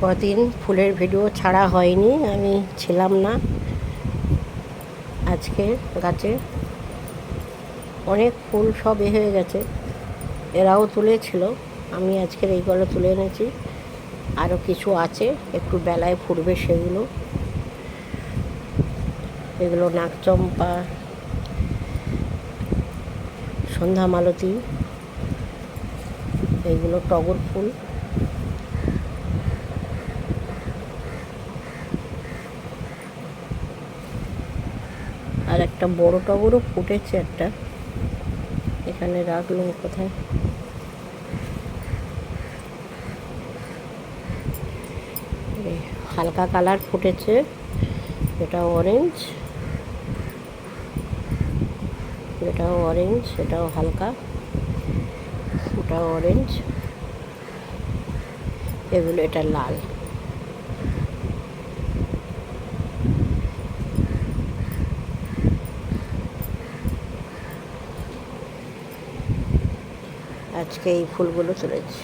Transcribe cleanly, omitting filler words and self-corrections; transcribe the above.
কদিন ফুলের ভিডিও ছাড়া হয়নি, আমি ছিলাম না। আজকে গাছে অনেক ফুল সব হয়ে গেছে, এরাও তুলেছিল, আমি আজকের এইগুলো তুলে এনেছি। আরও কিছু আছে, একটু বেলায় ফুটবে সেগুলো। এগুলো নাকচম্পা, সন্ধ্যা মালতী, এইগুলো টগর ফুল। আর একটা বড় টগরও ফুটেছে একটা, এখানে রাখলাম কোথায়। হালকা কালার ফুটেছে, এটা অরেঞ্জ, এটাও অরেঞ্জ, এটাও হালকা, ওটাও অরেঞ্জ, এগুলো এটা লাল। আজকে এই ফুলগুলো তুলেছি।